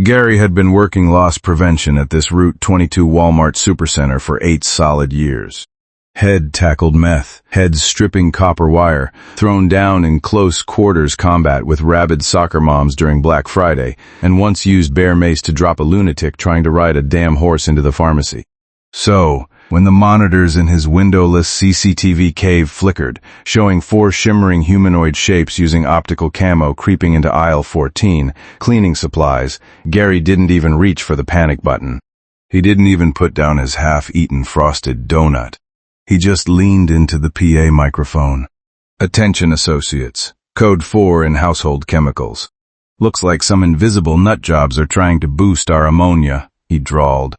Gary had been working loss prevention at this Route 22 Walmart supercenter for 8 solid years. Head tackled meth, heads stripping copper wire, thrown down in close quarters combat with rabid soccer moms during Black Friday, and once used bear mace to drop a lunatic trying to ride a damn horse into the pharmacy. So, when the monitors in his windowless CCTV cave flickered, showing 4 shimmering humanoid shapes using optical camo creeping into aisle 14, cleaning supplies, Gary didn't even reach for the panic button. He didn't even put down his half-eaten frosted donut. He just leaned into the PA microphone. "Attention associates. Code 4 in household chemicals. Looks like some invisible nutjobs are trying to boost our ammonia," he drawled.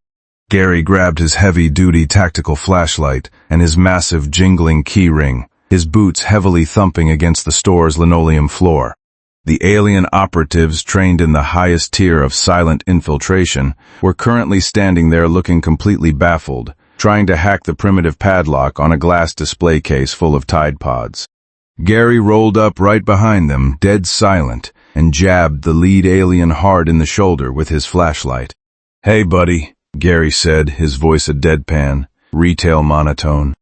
Gary grabbed his heavy-duty tactical flashlight and his massive jingling keyring, his boots heavily thumping against the store's linoleum floor. The alien operatives trained in the highest tier of silent infiltration were currently standing there looking completely baffled, trying to hack the primitive padlock on a glass display case full of Tide Pods. Gary rolled up right behind them, dead silent, and jabbed the lead alien hard in the shoulder with his flashlight. "Hey, buddy," Gary said, his voice a deadpan, retail monotone.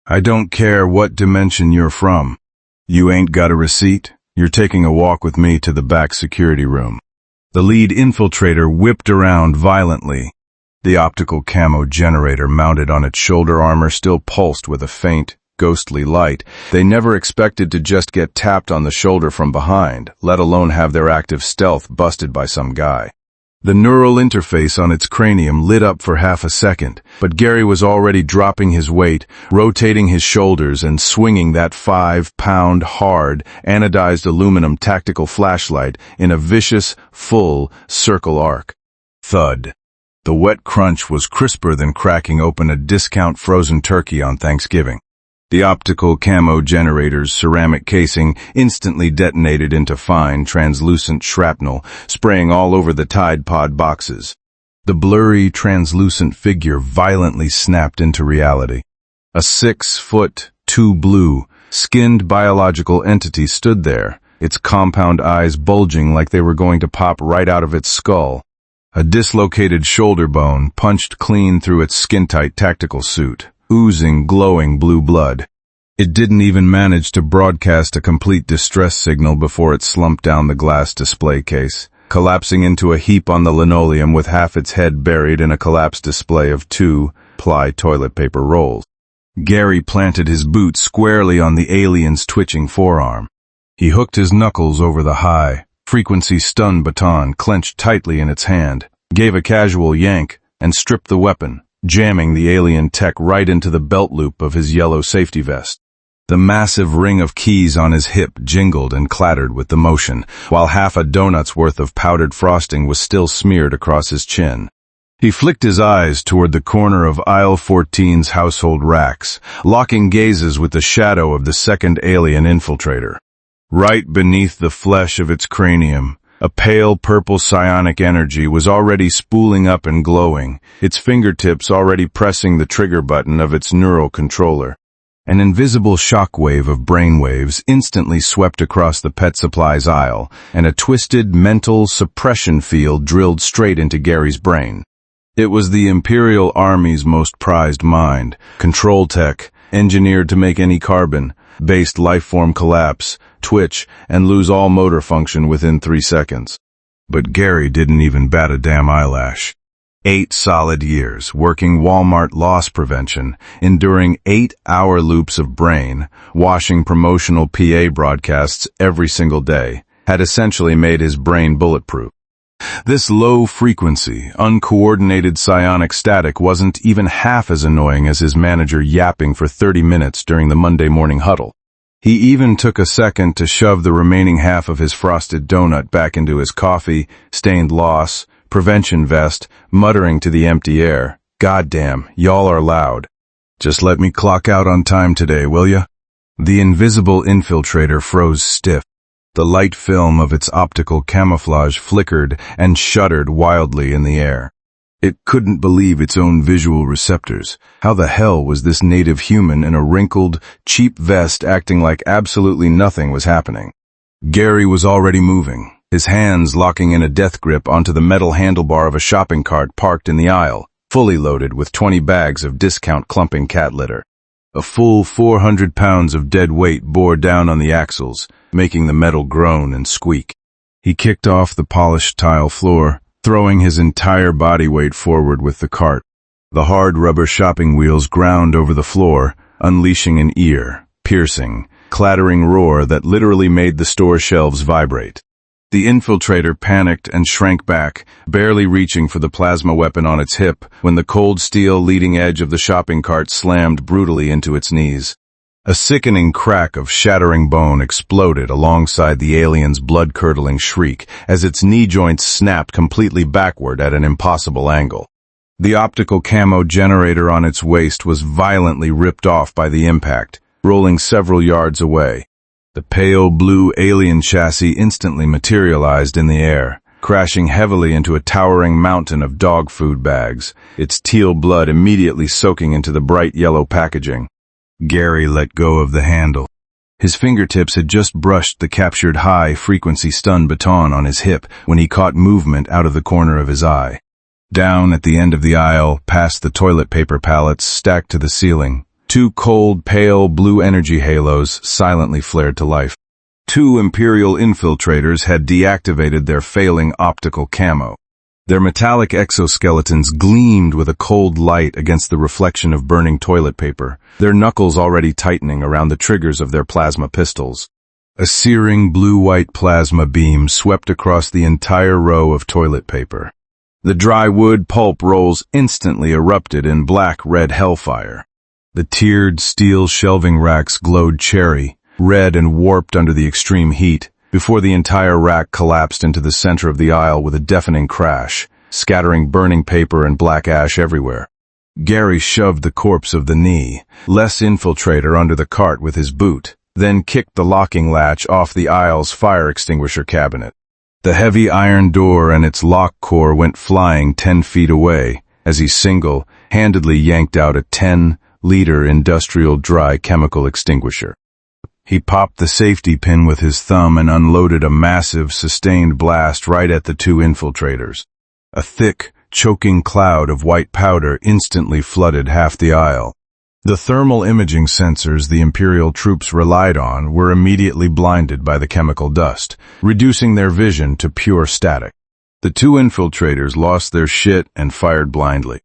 "I don't care what dimension you're from. You ain't got a receipt? You're taking a walk with me to the back security room." The lead infiltrator whipped around violently. The optical camo generator mounted on its shoulder armor still pulsed with a faint, ghostly light. They never expected to just get tapped on the shoulder from behind, let alone have their active stealth busted by some guy. The neural interface on its cranium lit up for half a second, but Gary was already dropping his weight, rotating his shoulders and swinging that 5-pound hard, anodized aluminum tactical flashlight in a vicious, full circle arc. Thud. The wet crunch was crisper than cracking open a discount frozen turkey on Thanksgiving. The optical camo generator's ceramic casing instantly detonated into fine, translucent shrapnel, spraying all over the Tide Pod boxes. The blurry, translucent figure violently snapped into reality. A 6-foot, 2 blue, skinned biological entity stood there, its compound eyes bulging like they were going to pop right out of its skull. A dislocated shoulder bone punched clean through its skin-tight tactical suit, oozing glowing blue blood. It didn't even manage to broadcast a complete distress signal before it slumped down the glass display case, collapsing into a heap on the linoleum with half its head buried in a collapsed display of 2-ply toilet paper rolls. Gary planted his boot squarely on the alien's twitching forearm. He hooked his knuckles over the high-frequency stun baton clenched tightly in its hand, gave a casual yank, and stripped the weapon, jamming the alien tech right into the belt loop of his yellow safety vest. The massive ring of keys on his hip jingled and clattered with the motion, while half a donut's worth of powdered frosting was still smeared across his chin. He flicked his eyes toward the corner of aisle 14's household racks, locking gazes with the shadow of the second alien infiltrator. Right beneath the flesh of its cranium, a pale purple psionic energy was already spooling up and glowing, its fingertips already pressing the trigger button of its neural controller. An invisible shockwave of brainwaves instantly swept across the pet supplies aisle, and a twisted mental suppression field drilled straight into Gary's brain. It was the Imperial Army's most prized mind, control tech, engineered to make any carbon-based lifeform collapse, twitch, and lose all motor function within 3 seconds. But Gary didn't even bat a damn eyelash. 8 solid years, working Walmart loss prevention, enduring 8-hour loops of brain, washing promotional PA broadcasts every single day, had essentially made his brain bulletproof. This low-frequency, uncoordinated psionic static wasn't even half as annoying as his manager yapping for 30 minutes during the Monday morning huddle. He even took a second to shove the remaining half of his frosted donut back into his coffee-stained loss prevention vest, muttering to the empty air, "Goddamn, y'all are loud. Just let me clock out on time today, will ya?" The invisible infiltrator froze stiff. The light film of its optical camouflage flickered and shuddered wildly in the air. It couldn't believe its own visual receptors. How the hell was this native human in a wrinkled, cheap vest acting like absolutely nothing was happening? Gary was already moving, his hands locking in a death grip onto the metal handlebar of a shopping cart parked in the aisle, fully loaded with 20 bags of discount clumping cat litter. A full 400 pounds of dead weight bore down on the axles, making the metal groan and squeak. He kicked off the polished tile floor, throwing his entire body weight forward with the cart. The hard rubber shopping wheels ground over the floor, unleashing an ear-piercing, clattering roar that literally made the store shelves vibrate. The infiltrator panicked and shrank back, barely reaching for the plasma weapon on its hip when the cold steel leading edge of the shopping cart slammed brutally into its knees. A sickening crack of shattering bone exploded alongside the alien's blood-curdling shriek as its knee joints snapped completely backward at an impossible angle. The optical camo generator on its waist was violently ripped off by the impact, rolling several yards away. The pale blue alien chassis instantly materialized in the air, crashing heavily into a towering mountain of dog food bags, its teal blood immediately soaking into the bright yellow packaging. Gary let go of the handle. His fingertips had just brushed the captured high-frequency stun baton on his hip when he caught movement out of the corner of his eye. Down at the end of the aisle, past the toilet paper pallets stacked to the ceiling, two cold, pale blue energy halos silently flared to life. 2 Imperial infiltrators had deactivated their failing optical camo. Their metallic exoskeletons gleamed with a cold light against the reflection of burning toilet paper, their knuckles already tightening around the triggers of their plasma pistols. A searing blue-white plasma beam swept across the entire row of toilet paper. The dry wood pulp rolls instantly erupted in black-red hellfire. The tiered steel shelving racks glowed cherry, red and warped under the extreme heat, before the entire rack collapsed into the center of the aisle with a deafening crash, scattering burning paper and black ash everywhere. Gary shoved the corpse of the knee-less infiltrator under the cart with his boot, then kicked the locking latch off the aisle's fire extinguisher cabinet. The heavy iron door and its lock core went flying 10 feet away as he single-handedly yanked out a 10-liter industrial dry chemical extinguisher. He popped the safety pin with his thumb and unloaded a massive, sustained blast right at the 2 infiltrators. A thick, choking cloud of white powder instantly flooded half the aisle. The thermal imaging sensors the Imperial troops relied on were immediately blinded by the chemical dust, reducing their vision to pure static. The 2 infiltrators lost their shit and fired blindly.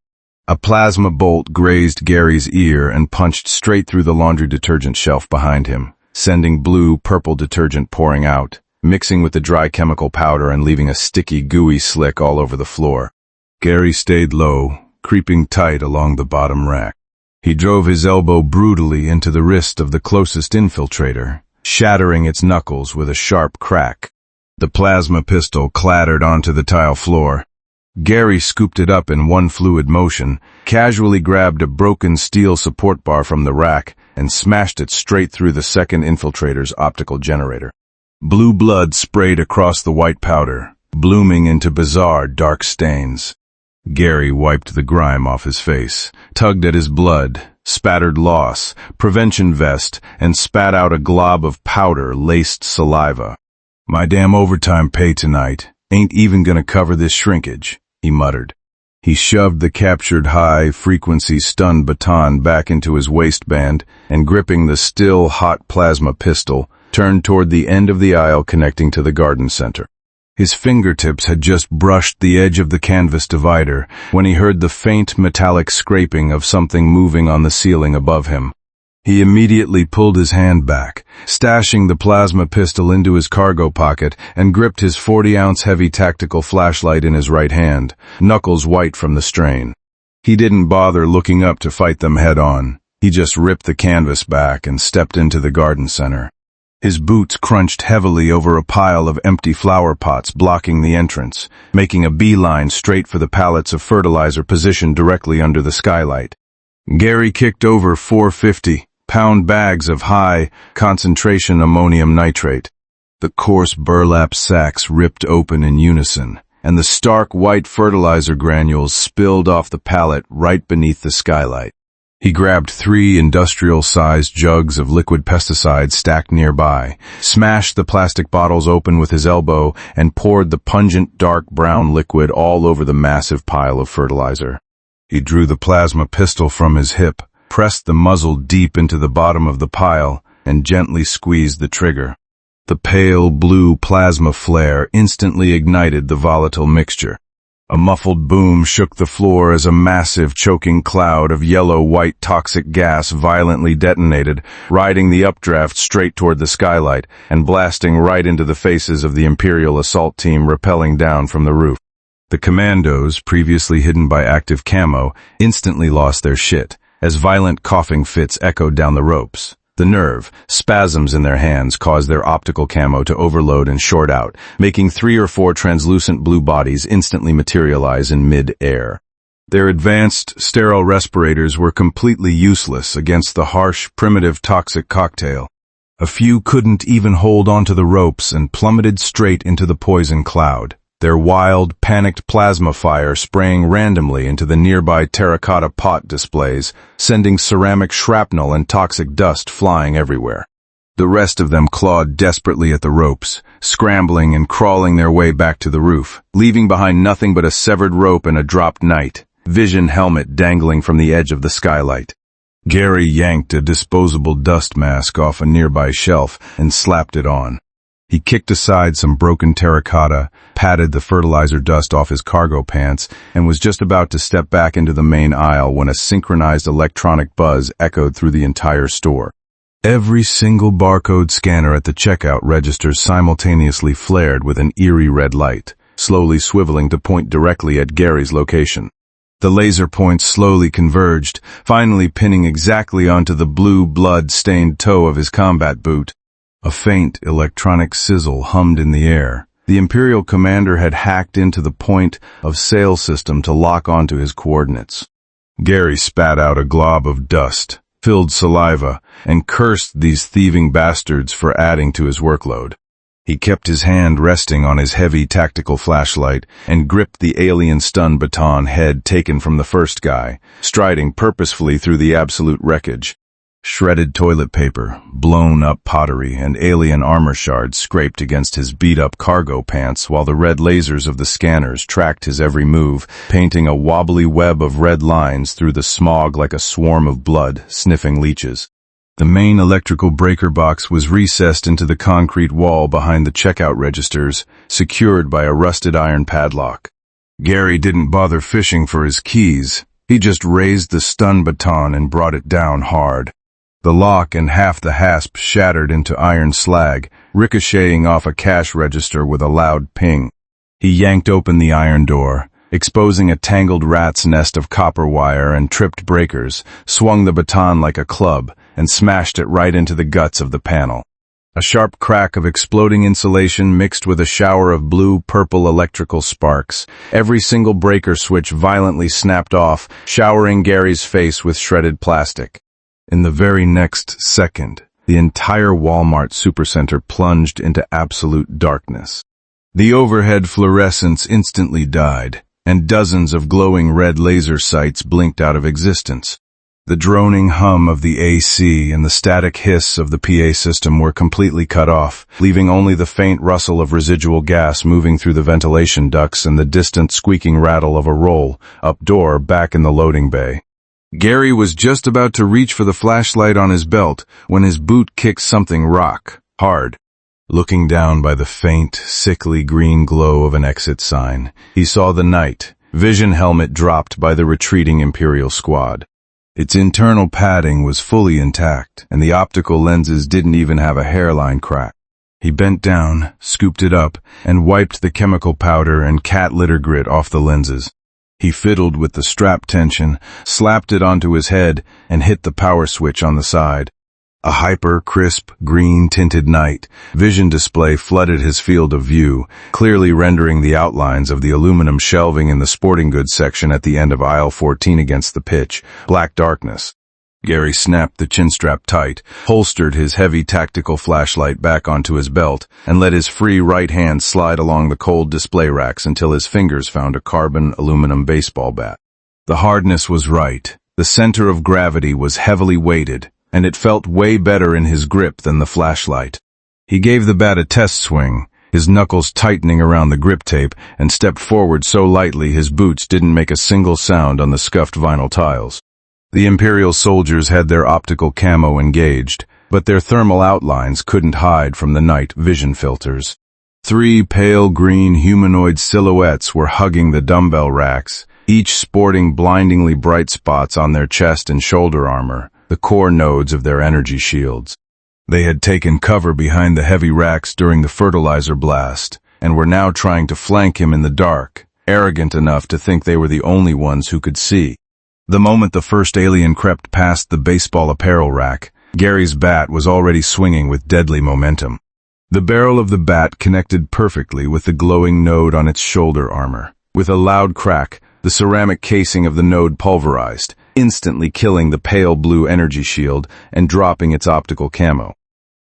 A plasma bolt grazed Gary's ear and punched straight through the laundry detergent shelf behind him, sending blue-purple detergent pouring out, mixing with the dry chemical powder and leaving a sticky, gooey slick all over the floor. Gary stayed low, creeping tight along the bottom rack. He drove his elbow brutally into the wrist of the closest infiltrator, shattering its knuckles with a sharp crack. The plasma pistol clattered onto the tile floor. Gary scooped it up in one fluid motion, casually grabbed a broken steel support bar from the rack, and smashed it straight through the second infiltrator's optical generator. Blue blood sprayed across the white powder, blooming into bizarre dark stains. Gary wiped the grime off his face, tugged at his blood, spattered loss, prevention vest, and spat out a glob of powder-laced saliva. "My damn overtime pay tonight ain't even gonna cover this shrinkage," he muttered. He shoved the captured high-frequency stun baton back into his waistband and, gripping the still hot plasma pistol, turned toward the end of the aisle connecting to the garden center. His fingertips had just brushed the edge of the canvas divider when he heard the faint metallic scraping of something moving on the ceiling above him. He immediately pulled his hand back, stashing the plasma pistol into his cargo pocket, and gripped his 40-ounce heavy tactical flashlight in his right hand, knuckles white from the strain. He didn't bother looking up to fight them head-on. He just ripped the canvas back and stepped into the garden center. His boots crunched heavily over a pile of empty flower pots blocking the entrance, making a beeline straight for the pallets of fertilizer positioned directly under the skylight. Gary kicked over 450-pound bags of high-concentration ammonium nitrate. The coarse burlap sacks ripped open in unison, and the stark white fertilizer granules spilled off the pallet right beneath the skylight. He grabbed 3 industrial-sized jugs of liquid pesticide stacked nearby, smashed the plastic bottles open with his elbow, and poured the pungent dark brown liquid all over the massive pile of fertilizer. He drew the plasma pistol from his hip, pressed the muzzle deep into the bottom of the pile, and gently squeezed the trigger. The pale blue plasma flare instantly ignited the volatile mixture. A muffled boom shook the floor as a massive, choking cloud of yellow-white toxic gas violently detonated, riding the updraft straight toward the skylight and blasting right into the faces of the Imperial assault team rappelling down from the roof. The commandos, previously hidden by active camo, instantly lost their shit, as violent coughing fits echoed down the ropes. The nerve, spasms in their hands caused their optical camo to overload and short out, making 3 or 4 translucent blue bodies instantly materialize in mid-air. Their advanced, sterile respirators were completely useless against the harsh, primitive toxic cocktail. A few couldn't even hold onto the ropes and plummeted straight into the poison cloud, their wild, panicked plasma fire spraying randomly into the nearby terracotta pot displays, sending ceramic shrapnel and toxic dust flying everywhere. The rest of them clawed desperately at the ropes, scrambling and crawling their way back to the roof, leaving behind nothing but a severed rope and a dropped night vision helmet dangling from the edge of the skylight. Gary yanked a disposable dust mask off a nearby shelf and slapped it on. He kicked aside some broken terracotta, patted the fertilizer dust off his cargo pants, and was just about to step back into the main aisle when a synchronized electronic buzz echoed through the entire store. Every single barcode scanner at the checkout registers simultaneously flared with an eerie red light, slowly swiveling to point directly at Gary's location. The laser points slowly converged, finally pinning exactly onto the blue blood-stained toe of his combat boot. A faint electronic sizzle hummed in the air. The Imperial commander had hacked into the point of sale system to lock onto his coordinates. Gary spat out a glob of dust, filled saliva, and cursed these thieving bastards for adding to his workload. He kept his hand resting on his heavy tactical flashlight and gripped the alien stun baton head taken from the first guy, striding purposefully through the absolute wreckage. Shredded toilet paper, blown-up pottery, and alien armor shards scraped against his beat-up cargo pants while the red lasers of the scanners tracked his every move, painting a wobbly web of red lines through the smog like a swarm of blood, sniffing leeches. The main electrical breaker box was recessed into the concrete wall behind the checkout registers, secured by a rusted iron padlock. Gary didn't bother fishing for his keys. He just raised the stun baton and brought it down hard. The lock and half the hasp shattered into iron slag, ricocheting off a cash register with a loud ping. He yanked open the iron door, exposing a tangled rat's nest of copper wire and tripped breakers, swung the baton like a club, and smashed it right into the guts of the panel. A sharp crack of exploding insulation mixed with a shower of blue-purple electrical sparks. Every single breaker switch violently snapped off, showering Gary's face with shredded plastic. In the very next second, the entire Walmart supercenter plunged into absolute darkness. The overhead fluorescence instantly died, and dozens of glowing red laser sights blinked out of existence. The droning hum of the AC and the static hiss of the PA system were completely cut off, leaving only the faint rustle of residual gas moving through the ventilation ducts and the distant squeaking rattle of a roll-up door back in the loading bay. Gary was just about to reach for the flashlight on his belt when his boot kicked something rock hard. Looking down by the faint, sickly green glow of an exit sign, he saw the night vision helmet dropped by the retreating Imperial squad. Its internal padding was fully intact, and the optical lenses didn't even have a hairline crack. He bent down, scooped it up, and wiped the chemical powder and cat litter grit off the lenses. He fiddled with the strap tension, slapped it onto his head, and hit the power switch on the side. A hyper-crisp, green-tinted night vision display flooded his field of view, clearly rendering the outlines of the aluminum shelving in the sporting goods section at the end of aisle 14 against the pitch black darkness. Gary snapped the chin strap tight, holstered his heavy tactical flashlight back onto his belt, and let his free right hand slide along the cold display racks until his fingers found a carbon aluminum baseball bat. The hardness was right, The center of gravity was heavily weighted, and it felt way better in his grip than the flashlight. He gave the bat a test swing, his knuckles tightening around the grip tape, and stepped forward so lightly his boots didn't make a single sound on the scuffed vinyl tiles. The Imperial soldiers had their optical camo engaged, but their thermal outlines couldn't hide from the night vision filters. 3 pale green humanoid silhouettes were hugging the dumbbell racks, each sporting blindingly bright spots on their chest and shoulder armor, the core nodes of their energy shields. They had taken cover behind the heavy racks during the fertilizer blast, and were now trying to flank him in the dark, arrogant enough to think they were the only ones who could see. The moment the first alien crept past the baseball apparel rack, Gary's bat was already swinging with deadly momentum. The barrel of the bat connected perfectly with the glowing node on its shoulder armor. With a loud crack, the ceramic casing of the node pulverized, instantly killing the pale blue energy shield and dropping its optical camo.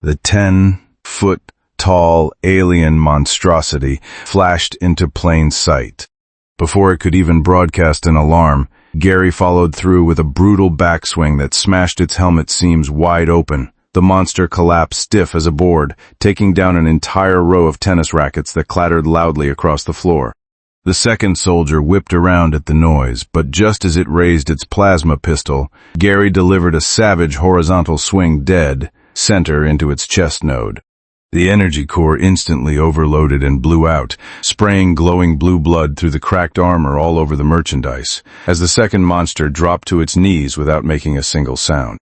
The 10-foot-tall alien monstrosity flashed into plain sight. Before it could even broadcast an alarm, Gary followed through with a brutal backswing that smashed its helmet seams wide open. The monster collapsed stiff as a board, taking down an entire row of tennis rackets that clattered loudly across the floor. The second soldier whipped around at the noise, but just as it raised its plasma pistol, Gary delivered a savage horizontal swing dead center into its chest node. The energy core instantly overloaded and blew out, spraying glowing blue blood through the cracked armor all over the merchandise, as the second monster dropped to its knees without making a single sound.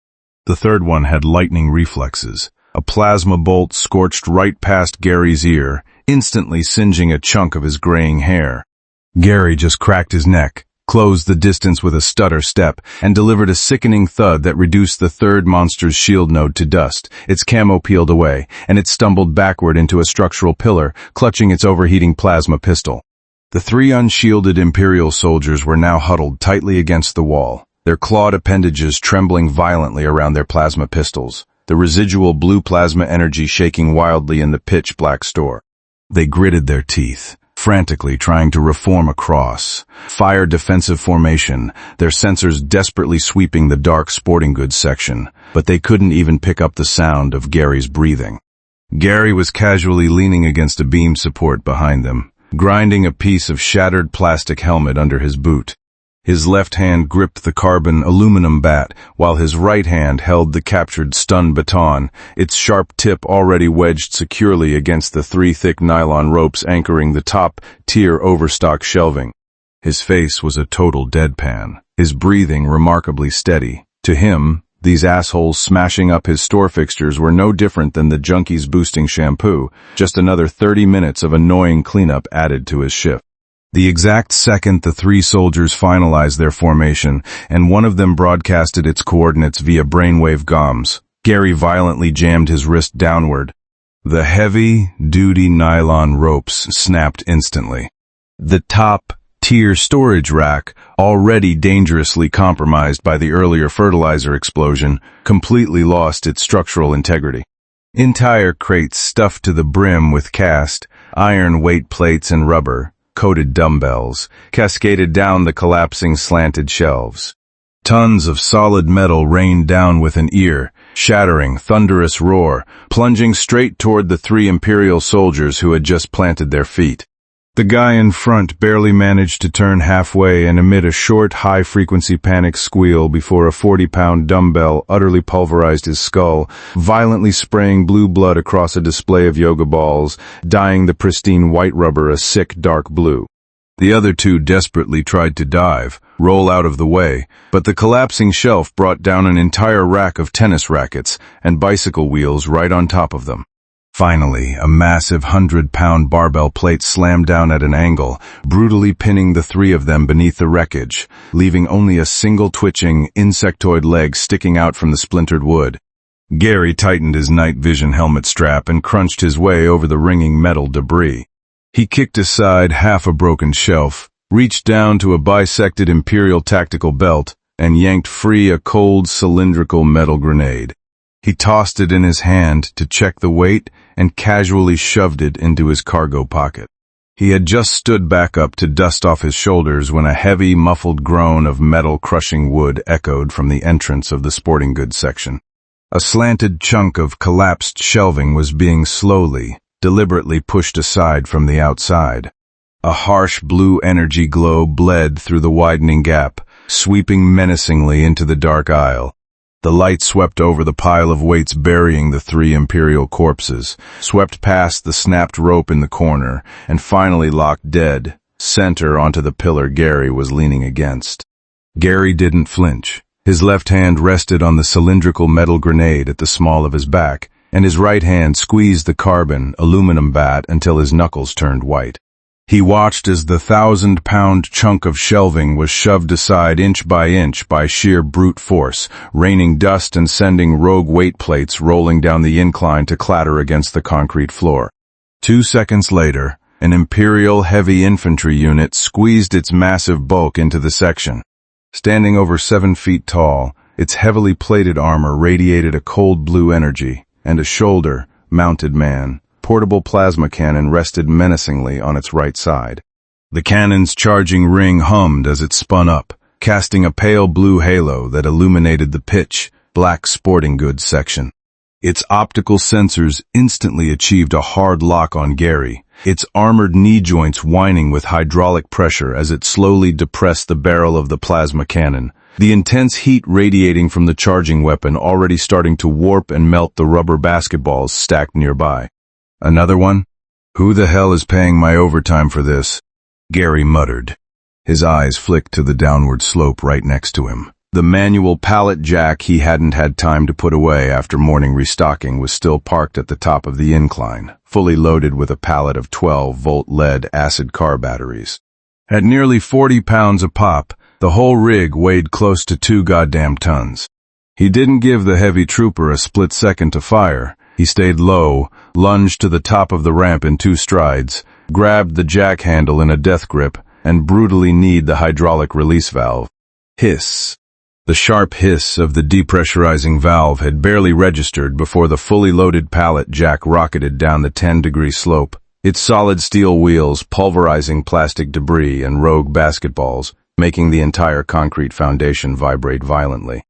The third one had lightning reflexes. A plasma bolt scorched right past Gary's ear, instantly singeing a chunk of his graying hair. Gary just cracked his neck, closed the distance with a stutter step, and delivered a sickening thud that reduced the third monster's shield node to dust. Its camo peeled away, and it stumbled backward into a structural pillar, clutching its overheating plasma pistol. The 3 unshielded Imperial soldiers were now huddled tightly against the wall, their clawed appendages trembling violently around their plasma pistols, the residual blue plasma energy shaking wildly in the pitch-black store. They gritted their teeth, frantically trying to reform a cross, fire defensive formation, their sensors desperately sweeping the dark sporting goods section, but they couldn't even pick up the sound of Gary's breathing. Gary was casually leaning against a beam support behind them, grinding a piece of shattered plastic helmet under his boot. His left hand gripped the carbon aluminum bat, while his right hand held the captured stun baton, its sharp tip already wedged securely against the 3 thick nylon ropes anchoring the top-tier overstock shelving. His face was a total deadpan, his breathing remarkably steady. To him, these assholes smashing up his store fixtures were no different than the junkies boosting shampoo, just another 30 minutes of annoying cleanup added to his shift. The exact second the 3 soldiers finalized their formation, and one of them broadcasted its coordinates via brainwave comms, Gary violently jammed his wrist downward. The heavy-duty nylon ropes snapped instantly. The top-tier storage rack, already dangerously compromised by the earlier fertilizer explosion, completely lost its structural integrity. Entire crates stuffed to the brim with cast, iron weight plates and rubber, coated dumbbells, cascaded down the collapsing slanted shelves. Tons of solid metal rained down with an ear-shattering, thunderous roar, plunging straight toward the 3 Imperial soldiers who had just planted their feet. The guy in front barely managed to turn halfway and emit a short, high-frequency panic squeal before a 40-pound dumbbell utterly pulverized his skull, violently spraying blue blood across a display of yoga balls, dyeing the pristine white rubber a sick dark blue. The other 2 desperately tried to dive, roll out of the way, but the collapsing shelf brought down an entire rack of tennis rackets and bicycle wheels right on top of them. Finally, a massive 100-pound barbell plate slammed down at an angle, brutally pinning the 3 of them beneath the wreckage, leaving only a single twitching, insectoid leg sticking out from the splintered wood. Gary tightened his night vision helmet strap and crunched his way over the ringing metal debris. He kicked aside half a broken shelf, reached down to a bisected Imperial tactical belt, and yanked free a cold, cylindrical metal grenade. He tossed it in his hand to check the weight and casually shoved it into his cargo pocket. He had just stood back up to dust off his shoulders when a heavy, muffled groan of metal crushing wood echoed from the entrance of the sporting goods section. A slanted chunk of collapsed shelving was being slowly, deliberately pushed aside from the outside. A harsh blue energy glow bled through the widening gap, sweeping menacingly into the dark aisle. The light swept over the pile of weights burying the 3 Imperial corpses, swept past the snapped rope in the corner, and finally locked dead, center onto the pillar Gary was leaning against. Gary didn't flinch. His left hand rested on the cylindrical metal grenade at the small of his back, and his right hand squeezed the carbon, aluminum bat until his knuckles turned white. He watched as the 1,000-pound chunk of shelving was shoved aside inch by sheer brute force, raining dust and sending rogue weight plates rolling down the incline to clatter against the concrete floor. 2 seconds later, an Imperial heavy infantry unit squeezed its massive bulk into the section. Standing over 7 feet tall, its heavily plated armor radiated a cold blue energy, and a shoulder-mounted man, portable plasma cannon rested menacingly on its right side. The cannon's charging ring hummed as it spun up, casting a pale blue halo that illuminated the pitch black sporting goods section. Its optical sensors instantly achieved a hard lock on Gary, its armored knee joints whining with hydraulic pressure as it slowly depressed the barrel of the plasma cannon, the intense heat radiating from the charging weapon already starting to warp and melt the rubber basketballs stacked nearby. Another one? Who the hell is paying my overtime for this? Gary muttered. His eyes flicked to the downward slope right next to him. The manual pallet jack he hadn't had time to put away after morning restocking was still parked at the top of the incline, fully loaded with a pallet of 12-volt lead acid car batteries. At nearly 40 pounds a pop, the whole rig weighed close to 2 goddamn tons. He didn't give the heavy trooper a split second to fire. He stayed low, lunged to the top of the ramp in 2 strides, grabbed the jack handle in a death grip, and brutally kneed the hydraulic release valve. Hiss. The sharp hiss of the depressurizing valve had barely registered before the fully loaded pallet jack rocketed down the 10-degree slope, its solid steel wheels pulverizing plastic debris and rogue basketballs, making the entire concrete foundation vibrate violently.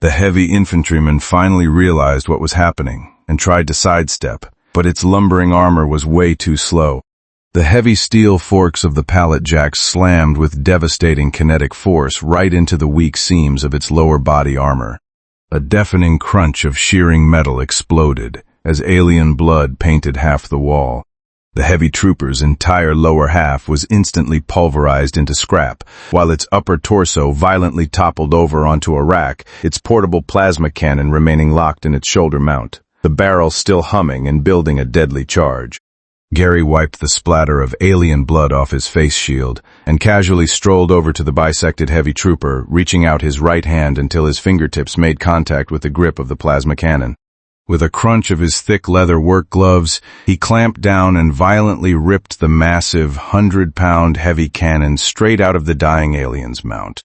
The heavy infantryman finally realized what was happening and tried to sidestep, but its lumbering armor was way too slow. The heavy steel forks of the pallet jack slammed with devastating kinetic force right into the weak seams of its lower body armor. A deafening crunch of shearing metal exploded as alien blood painted half the wall. The heavy trooper's entire lower half was instantly pulverized into scrap, while its upper torso violently toppled over onto a rack, its portable plasma cannon remaining locked in its shoulder mount, the barrel still humming and building a deadly charge. Gary wiped the splatter of alien blood off his face shield and casually strolled over to the bisected heavy trooper, reaching out his right hand until his fingertips made contact with the grip of the plasma cannon. With a crunch of his thick leather work gloves, he clamped down and violently ripped the massive 100-pound heavy cannon straight out of the dying alien's mount.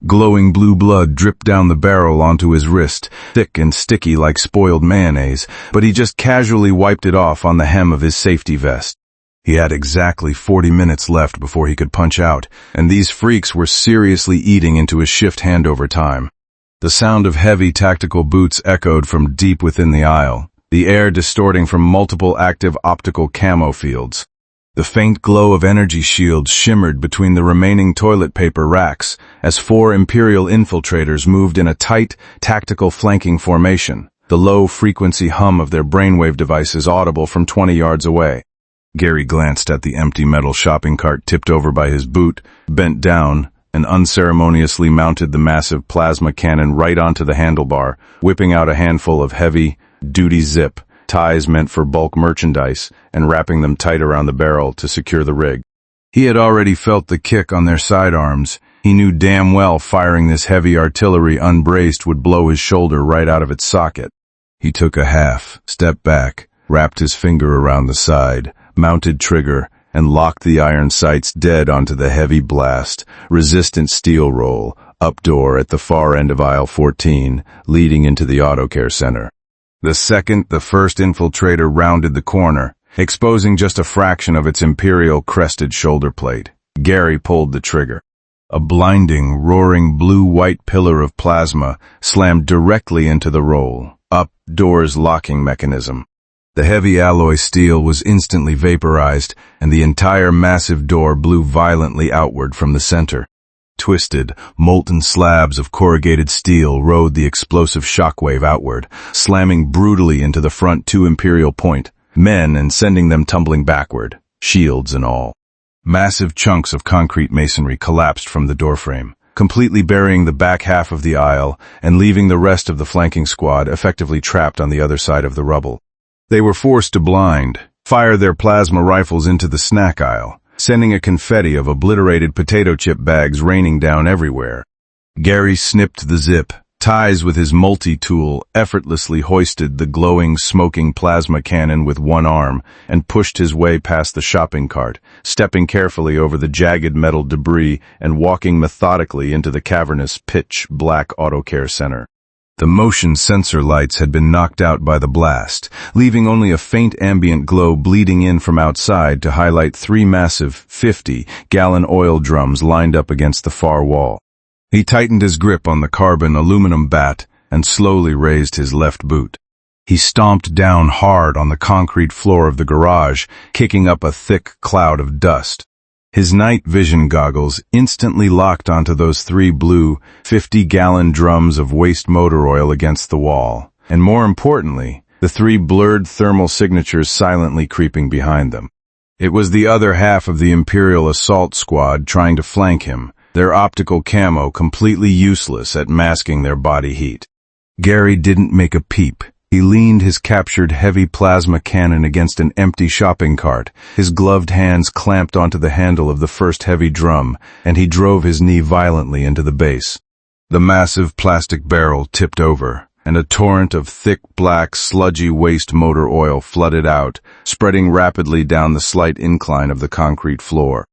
Glowing blue blood dripped down the barrel onto his wrist, thick and sticky like spoiled mayonnaise, but he just casually wiped it off on the hem of his safety vest. He had exactly 40 minutes left before he could punch out, and these freaks were seriously eating into his shift handover time. The sound of heavy tactical boots echoed from deep within the aisle, the air distorting from multiple active optical camo fields. The faint glow of energy shields shimmered between the remaining toilet paper racks as 4 Imperial infiltrators moved in a tight, tactical flanking formation, the low-frequency hum of their brainwave devices audible from 20 yards away. Gary glanced at the empty metal shopping cart tipped over by his boot, bent down, and unceremoniously mounted the massive plasma cannon right onto the handlebar, whipping out a handful of heavy, duty zip ties meant for bulk merchandise and wrapping them tight around the barrel to secure the rig. He had already felt the kick on their sidearms. He knew damn well firing this heavy artillery unbraced would blow his shoulder right out of its socket. He took a half step back, wrapped his finger around the side, mounted trigger, and locked the iron sights dead onto the heavy blast, resistant steel roll, up door at the far end of aisle 14, leading into the auto care center. The second the first infiltrator rounded the corner, exposing just a fraction of its imperial crested shoulder plate. Gary pulled the trigger. A blinding, roaring blue-white pillar of plasma slammed directly into the roll, up door's locking mechanism. The heavy alloy steel was instantly vaporized, and the entire massive door blew violently outward from the center. Twisted, molten slabs of corrugated steel rode the explosive shockwave outward, slamming brutally into the front two Imperial point men and sending them tumbling backward, shields and all. Massive chunks of concrete masonry collapsed from the doorframe, completely burying the back half of the aisle and leaving the rest of the flanking squad effectively trapped on the other side of the rubble. They were forced to fire their plasma rifles into the snack aisle, sending a confetti of obliterated potato chip bags raining down everywhere. Gary snipped the zip. Ties with his multi-tool effortlessly hoisted the glowing, smoking plasma cannon with one arm and pushed his way past the shopping cart, stepping carefully over the jagged metal debris and walking methodically into the cavernous, pitch-black autocare center. The motion sensor lights had been knocked out by the blast, leaving only a faint ambient glow bleeding in from outside to highlight three massive 50-gallon oil drums lined up against the far wall. He tightened his grip on the carbon aluminum bat and slowly raised his left boot. He stomped down hard on the concrete floor of the garage, kicking up a thick cloud of dust. His night vision goggles instantly locked onto those three blue, 50-gallon drums of waste motor oil against the wall, and more importantly, the three blurred thermal signatures silently creeping behind them. It was the other half of the Imperial assault squad trying to flank him, their optical camo completely useless at masking their body heat. Gary didn't make a peep. He leaned his captured heavy plasma cannon against an empty shopping cart, his gloved hands clamped onto the handle of the first heavy drum, and he drove his knee violently into the base. The massive plastic barrel tipped over, and a torrent of thick, black, sludgy waste motor oil flooded out, spreading rapidly down the slight incline of the concrete floor.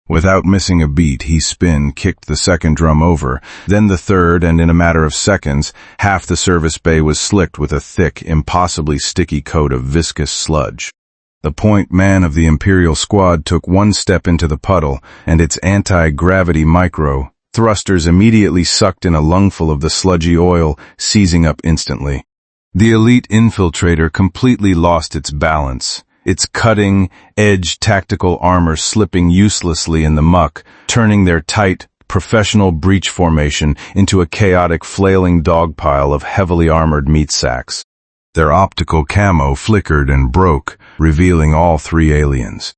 Without missing a beat, he kicked the second drum over, then the third, and in a matter of seconds, half the service bay was slicked with a thick, impossibly sticky coat of viscous sludge. The point man of the Imperial squad took one step into the puddle, and its anti-gravity micro thrusters immediately sucked in a lungful of the sludgy oil, seizing up instantly. The elite infiltrator completely lost its balance, its cutting-edge tactical armor slipping uselessly in the muck, turning their tight, professional breach formation into a chaotic, flailing dogpile of heavily armored meat sacks. Their optical camo flickered and broke, revealing all three aliens.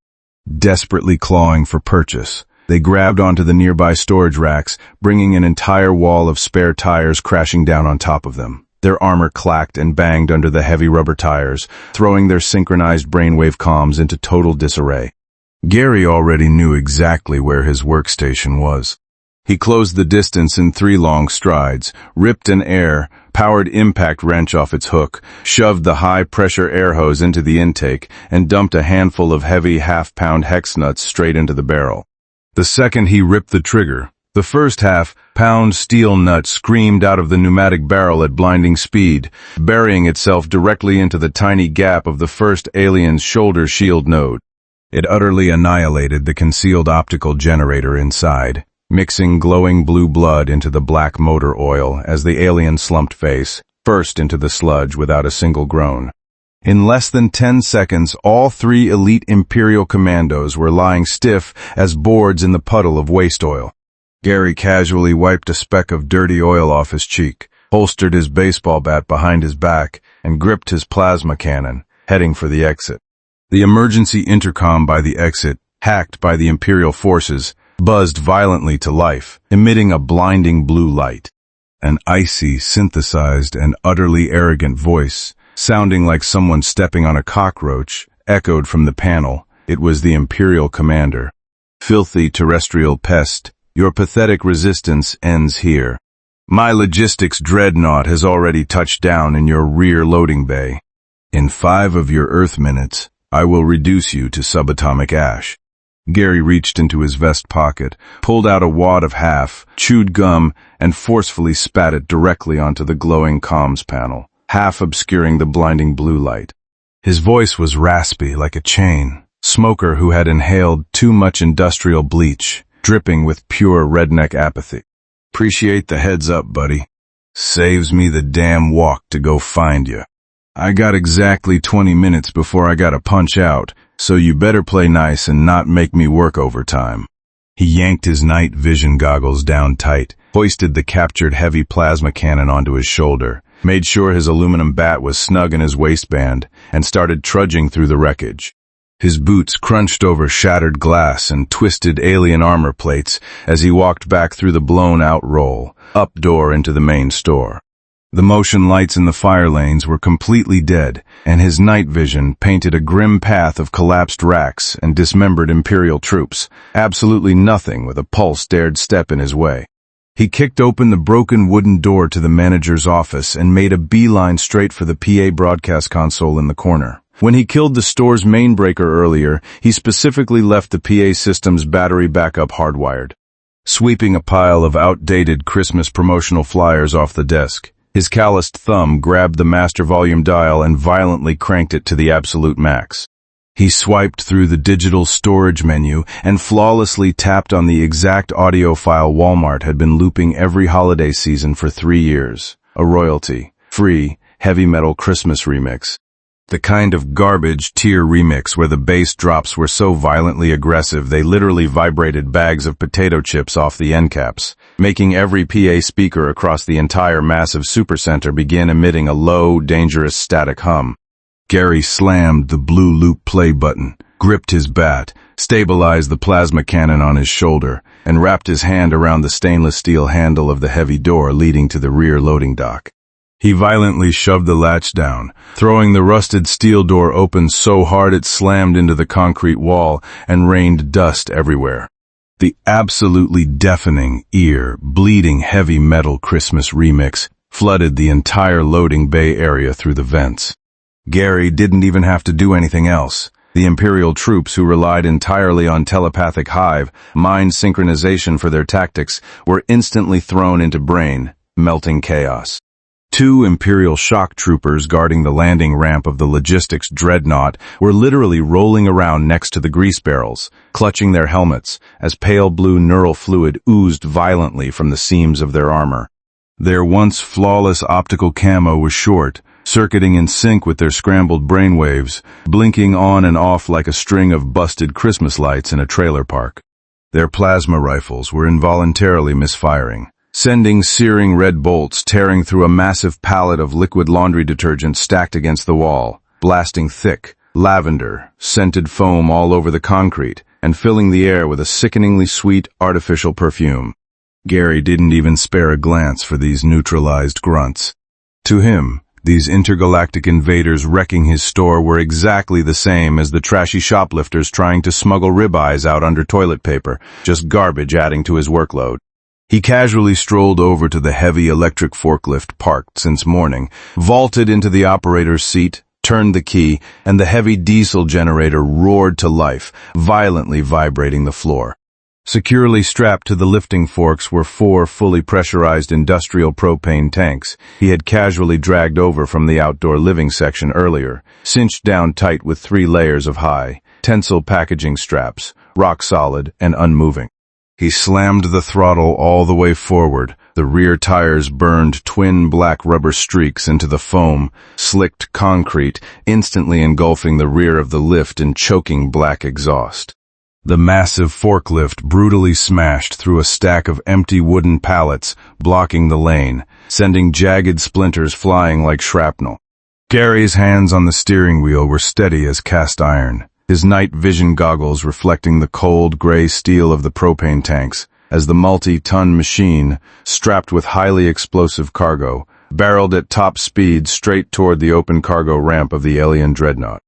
Desperately clawing for purchase, they grabbed onto the nearby storage racks, bringing an entire wall of spare tires crashing down on top of them. Their armor clacked and banged under the heavy rubber tires, throwing their synchronized brainwave comms into total disarray. Gary already knew exactly where his workstation was. He closed the distance in 3 long strides, ripped an air-powered impact wrench off its hook, shoved the high-pressure air hose into the intake, and dumped a handful of heavy half-pound hex nuts straight into the barrel. The second he ripped the trigger, the first half-pound steel nut screamed out of the pneumatic barrel at blinding speed, burying itself directly into the tiny gap of the first alien's shoulder shield node. It utterly annihilated the concealed optical generator inside, mixing glowing blue blood into the black motor oil as the alien slumped face burst into the sludge without a single groan. In less than 10 seconds, all 3 elite Imperial commandos were lying stiff as boards in the puddle of waste oil. Gary casually wiped a speck of dirty oil off his cheek, holstered his baseball bat behind his back, and gripped his plasma cannon, heading for the exit. The emergency intercom by the exit, hacked by the Imperial forces, buzzed violently to life, emitting a blinding blue light. An icy, synthesized, and utterly arrogant voice, sounding like someone stepping on a cockroach, echoed from the panel. It was the Imperial commander. "Filthy terrestrial pest, your pathetic resistance ends here. My logistics dreadnought has already touched down in your rear loading bay. In 5 of your Earth minutes, I will reduce you to subatomic ash." Gary reached into his vest pocket, pulled out a wad of chewed gum, and forcefully spat it directly onto the glowing comms panel, half obscuring the blinding blue light. His voice was raspy like a chain smoker who had inhaled too much industrial bleach, dripping with pure redneck apathy. Appreciate the heads up, buddy. Saves me the damn walk to go find you. I got exactly 20 minutes before I gotta punch out, so you better play nice and not make me work overtime. He yanked his night vision goggles down tight, hoisted the captured heavy plasma cannon onto his shoulder, made sure his aluminum bat was snug in his waistband, and started trudging through the wreckage. His boots crunched over shattered glass and twisted alien armor plates as he walked back through the blown-out roll, up door into the main store. The motion lights in the fire lanes were completely dead, and his night vision painted a grim path of collapsed racks and dismembered Imperial troops, absolutely nothing with a pulse dared step in his way. He kicked open the broken wooden door to the manager's office and made a beeline straight for the PA broadcast console in the corner. When he killed the store's main breaker earlier, he specifically left the PA system's battery backup hardwired. Sweeping a pile of outdated Christmas promotional flyers off the desk, his calloused thumb grabbed the master volume dial and violently cranked it to the absolute max. He swiped through the digital storage menu and flawlessly tapped on the exact audio file Walmart had been looping every holiday season for 3 years. A royalty-free, heavy metal Christmas remix. The kind of garbage tier remix where the bass drops were so violently aggressive they literally vibrated bags of potato chips off the end caps, making every PA speaker across the entire massive supercenter begin emitting a low, dangerous static hum. Gary slammed the blue loop play button, gripped his bat, stabilized the plasma cannon on his shoulder, and wrapped his hand around the stainless steel handle of the heavy door leading to the rear loading dock. He violently shoved the latch down, throwing the rusted steel door open so hard it slammed into the concrete wall and rained dust everywhere. The absolutely deafening, ear-bleeding heavy metal Christmas remix flooded the entire loading bay area through the vents. Gary didn't even have to do anything else. The Imperial troops, who relied entirely on telepathic hive mind synchronization for their tactics, were instantly thrown into brain-melting chaos. 2 Imperial shock troopers guarding the landing ramp of the logistics dreadnought were literally rolling around next to the grease barrels, clutching their helmets, as pale blue neural fluid oozed violently from the seams of their armor. Their once flawless optical camo was short, circuiting in sync with their scrambled brainwaves, blinking on and off like a string of busted Christmas lights in a trailer park. Their plasma rifles were involuntarily misfiring, sending searing red bolts tearing through a massive pallet of liquid laundry detergent stacked against the wall, blasting thick, lavender-scented foam all over the concrete and filling the air with a sickeningly sweet, artificial perfume. Gary didn't even spare a glance for these neutralized grunts. To him, these intergalactic invaders wrecking his store were exactly the same as the trashy shoplifters trying to smuggle ribeyes out under toilet paper, just garbage adding to his workload. He casually strolled over to the heavy electric forklift parked since morning, vaulted into the operator's seat, turned the key, and the heavy diesel generator roared to life, violently vibrating the floor. Securely strapped to the lifting forks were 4 fully pressurized industrial propane tanks he had casually dragged over from the outdoor living section earlier, cinched down tight with 3 layers of high, tensile packaging straps, rock solid and unmoving. He slammed the throttle all the way forward. The rear tires burned twin black rubber streaks into the foam, slicked concrete, instantly engulfing the rear of the lift in choking black exhaust. The massive forklift brutally smashed through a stack of empty wooden pallets, blocking the lane, sending jagged splinters flying like shrapnel. Gary's hands on the steering wheel were steady as cast iron, his night vision goggles reflecting the cold gray steel of the propane tanks, as the multi-ton machine, strapped with highly explosive cargo, barreled at top speed straight toward the open cargo ramp of the alien dreadnought.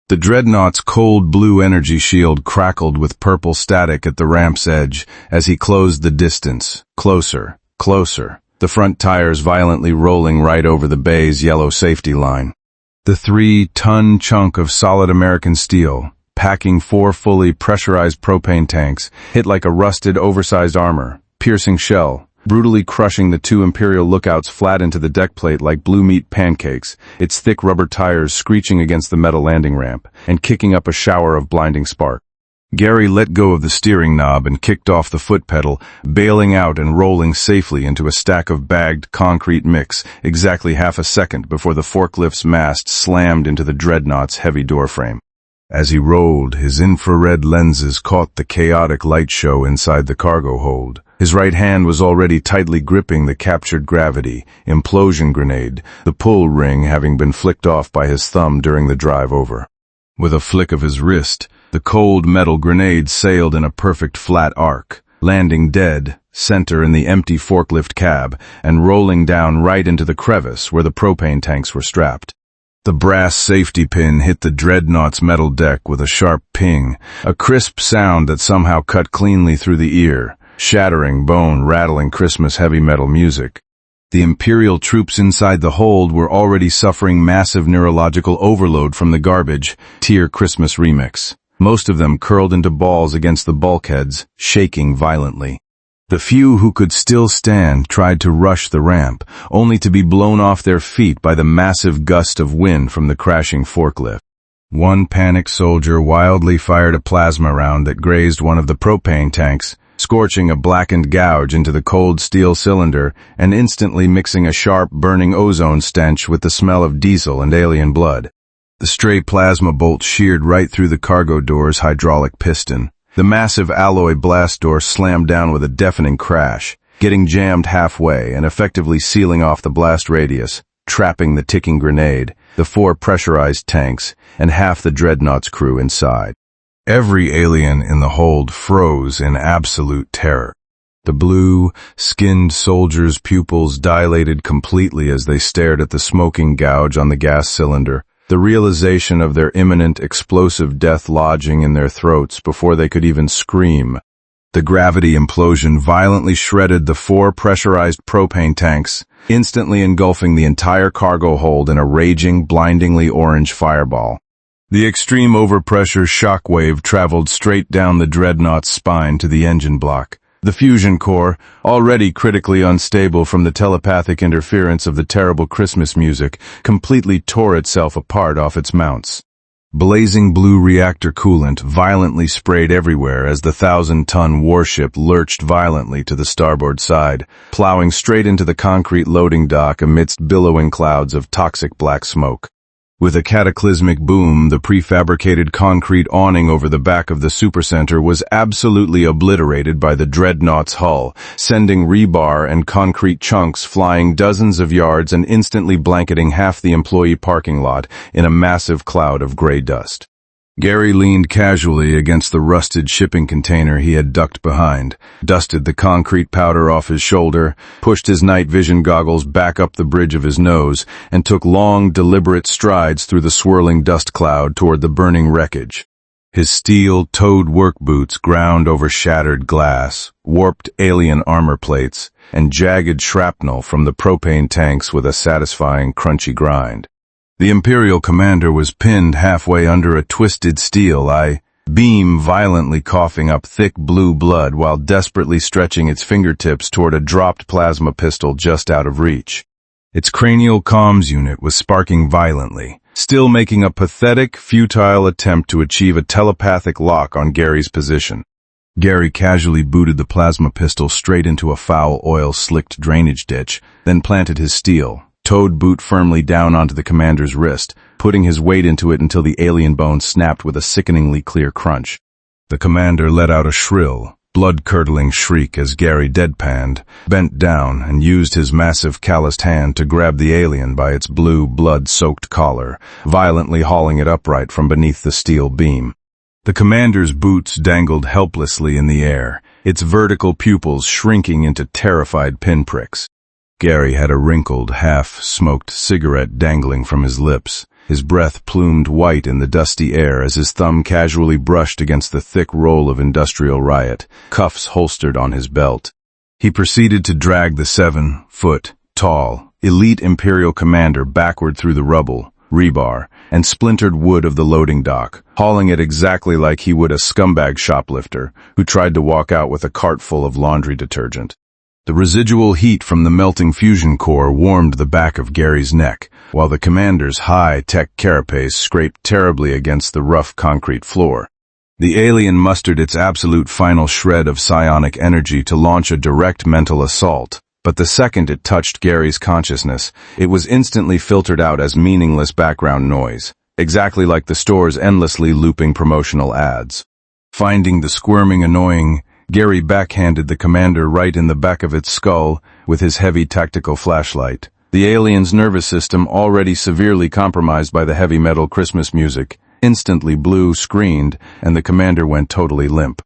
The dreadnought's cold blue energy shield crackled with purple static at the ramp's edge as he closed the distance, closer, the front tires violently rolling right over the bay's yellow safety line. The 3-ton chunk of solid American steel, packing 4 fully pressurized propane tanks, hit like a rusted, oversized armor, piercing shell, brutally crushing the two Imperial lookouts flat into the deck plate like blue meat pancakes, its thick rubber tires screeching against the metal landing ramp, and kicking up a shower of blinding spark. Gary let go of the steering knob and kicked off the foot pedal, bailing out and rolling safely into a stack of bagged concrete mix exactly half a second before the forklift's mast slammed into the dreadnought's heavy doorframe. As he rolled, his infrared lenses caught the chaotic light show inside the cargo hold. His right hand was already tightly gripping the captured gravity implosion grenade, the pull ring having been flicked off by his thumb during the drive over. With a flick of his wrist, the cold metal grenade sailed in a perfect flat arc, landing dead center in the empty forklift cab and rolling down right into the crevice where the propane tanks were strapped. The brass safety pin hit the dreadnought's metal deck with a sharp ping, a crisp sound that somehow cut cleanly through the ear, shattering bone-rattling Christmas heavy metal music. The Imperial troops inside the hold were already suffering massive neurological overload from the garbage tier Christmas remix, most of them curled into balls against the bulkheads, shaking violently. The few who could still stand tried to rush the ramp, only to be blown off their feet by the massive gust of wind from the crashing forklift. One panicked soldier wildly fired a plasma round that grazed one of the propane tanks, scorching a blackened gouge into the cold steel cylinder and instantly mixing a sharp, burning ozone stench with the smell of diesel and alien blood. The stray plasma bolt sheared right through the cargo door's hydraulic piston. The massive alloy blast door slammed down with a deafening crash, getting jammed halfway and effectively sealing off the blast radius, trapping the ticking grenade, the 4 pressurized tanks, and half the dreadnought's crew inside. Every alien in the hold froze in absolute terror. The blue-skinned soldiers' pupils dilated completely as they stared at the smoking gouge on the gas cylinder, the realization of their imminent explosive death lodging in their throats before they could even scream. The gravity implosion violently shredded the 4 pressurized propane tanks, instantly engulfing the entire cargo hold in a raging, blindingly orange fireball. The extreme overpressure shockwave traveled straight down the dreadnought's spine to the engine block. The fusion core, already critically unstable from the telepathic interference of the terrible Christmas music, completely tore itself apart off its mounts. Blazing blue reactor coolant violently sprayed everywhere as the 1,000-ton warship lurched violently to the starboard side, plowing straight into the concrete loading dock amidst billowing clouds of toxic black smoke. With a cataclysmic boom, the prefabricated concrete awning over the back of the supercenter was absolutely obliterated by the dreadnought's hull, sending rebar and concrete chunks flying dozens of yards and instantly blanketing half the employee parking lot in a massive cloud of gray dust. Gary leaned casually against the rusted shipping container he had ducked behind, dusted the concrete powder off his shoulder, pushed his night vision goggles back up the bridge of his nose, and took long, deliberate strides through the swirling dust cloud toward the burning wreckage. His steel-toed work boots ground over shattered glass, warped alien armor plates, and jagged shrapnel from the propane tanks with a satisfying, crunchy grind. The Imperial commander was pinned halfway under a twisted steel beam, violently coughing up thick blue blood while desperately stretching its fingertips toward a dropped plasma pistol just out of reach. Its cranial comms unit was sparking violently, still making a pathetic, futile attempt to achieve a telepathic lock on Gary's position. Gary casually booted the plasma pistol straight into a foul oil-slicked drainage ditch, then planted his steel-toed boot firmly down onto the commander's wrist, putting his weight into it until the alien bone snapped with a sickeningly clear crunch. The commander let out a shrill, blood-curdling shriek as Gary deadpanned, bent down, and used his massive calloused hand to grab the alien by its blue, blood-soaked collar, violently hauling it upright from beneath the steel beam. The commander's boots dangled helplessly in the air, its vertical pupils shrinking into terrified pinpricks. Gary had a wrinkled, half-smoked cigarette dangling from his lips, his breath plumed white in the dusty air as his thumb casually brushed against the thick roll of industrial riot, cuffs holstered on his belt. He proceeded to drag the 7-foot-tall, elite Imperial commander backward through the rubble, rebar, and splintered wood of the loading dock, hauling it exactly like he would a scumbag shoplifter who tried to walk out with a cart full of laundry detergent. The residual heat from the melting fusion core warmed the back of Gary's neck, while the commander's high-tech carapace scraped terribly against the rough concrete floor. The alien mustered its absolute final shred of psionic energy to launch a direct mental assault, but the second it touched Gary's consciousness, it was instantly filtered out as meaningless background noise, exactly like the store's endlessly looping promotional ads. Finding the squirming annoying, Gary backhanded the commander right in the back of its skull with his heavy tactical flashlight. The alien's nervous system, already severely compromised by the heavy metal Christmas music, instantly screamed, and the commander went totally limp.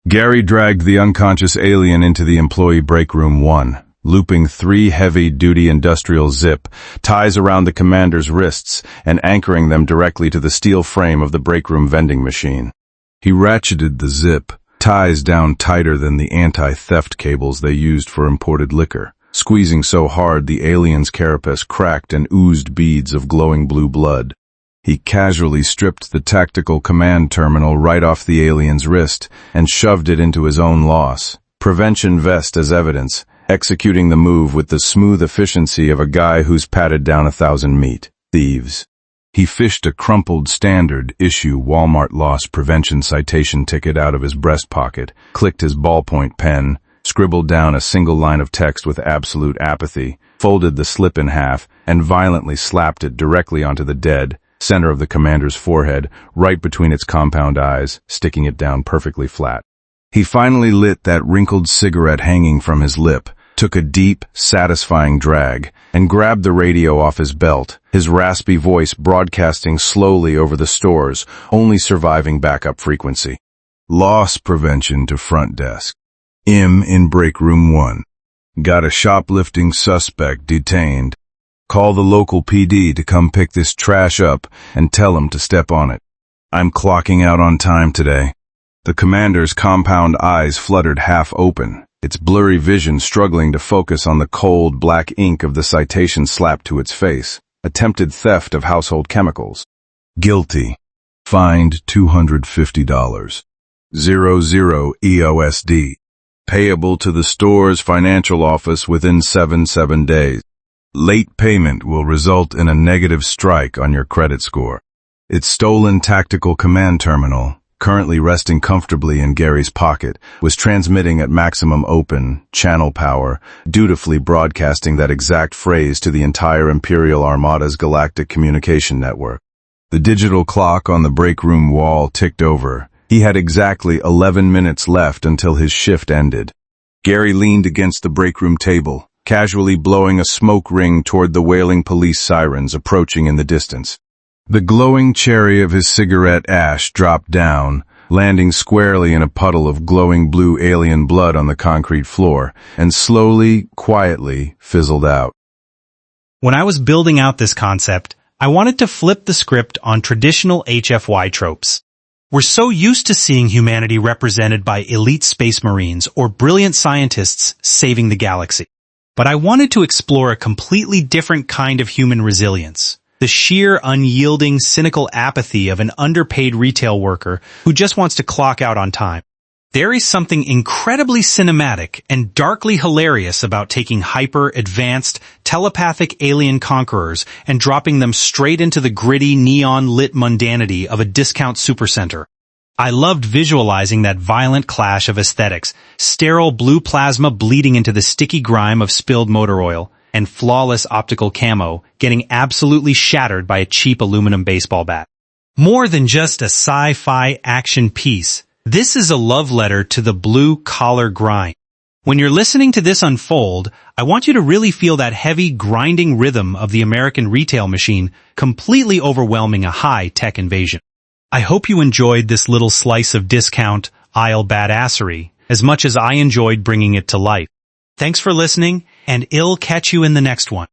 Gary dragged the unconscious alien into the employee break room 1, looping 3 heavy-duty industrial zip ties around the commander's wrists and anchoring them directly to the steel frame of the break room vending machine. He ratcheted the zip ties down tighter than the anti-theft cables they used for imported liquor, squeezing so hard the alien's carapace cracked and oozed beads of glowing blue blood. He casually stripped the tactical command terminal right off the alien's wrist and shoved it into his own loss, prevention vest as evidence, executing the move with the smooth efficiency of a guy who's patted down 1,000 meat thieves. He fished a crumpled standard-issue Walmart loss prevention citation ticket out of his breast pocket, clicked his ballpoint pen, scribbled down a single line of text with absolute apathy, folded the slip in half, and violently slapped it directly onto the dead center of the commander's forehead, right between its compound eyes, sticking it down perfectly flat. He finally lit that wrinkled cigarette hanging from his lip, took a deep, satisfying drag, and grabbed the radio off his belt, his raspy voice broadcasting slowly over the store's only surviving backup frequency. Loss prevention to front desk. In break room 1. Got a shoplifting suspect detained. Call the local PD to come pick this trash up and tell him to step on it. I'm clocking out on time today. The commander's compound eyes fluttered half open, its blurry vision struggling to focus on the cold black ink of the citation slapped to its face. Attempted theft of household chemicals. Guilty. Fined $250. 00 EOSD. Payable to the store's financial office within 7 days. Late payment will result in a negative strike on your credit score. Its stolen tactical command terminal, currently resting comfortably in Gary's pocket, was transmitting at maximum open, channel power, dutifully broadcasting that exact phrase to the entire Imperial Armada's galactic communication network. The digital clock on the break room wall ticked over. He had exactly 11 minutes left until his shift ended. Gary leaned against the break room table, casually blowing a smoke ring toward the wailing police sirens approaching in the distance. The glowing cherry of his cigarette ash dropped down, landing squarely in a puddle of glowing blue alien blood on the concrete floor, and slowly, quietly fizzled out. When I was building out this concept, I wanted to flip the script on traditional HFY tropes. We're so used to seeing humanity represented by elite space marines or brilliant scientists saving the galaxy. But I wanted to explore a completely different kind of human resilience. The sheer, unyielding, cynical apathy of an underpaid retail worker who just wants to clock out on time. There is something incredibly cinematic and darkly hilarious about taking hyper-advanced, telepathic alien conquerors and dropping them straight into the gritty, neon-lit mundanity of a discount supercenter. I loved visualizing that violent clash of aesthetics, sterile blue plasma bleeding into the sticky grime of spilled motor oil, and flawless optical camo getting absolutely shattered by a cheap aluminum baseball bat. More than just a sci-fi action piece, this is a love letter to the blue-collar grind. When you're listening to this unfold, I want you to really feel that heavy, grinding rhythm of the American retail machine completely overwhelming a high-tech invasion. I hope you enjoyed this little slice of discount aisle badassery as much as I enjoyed bringing it to life. Thanks for listening, and I'll catch you in the next one.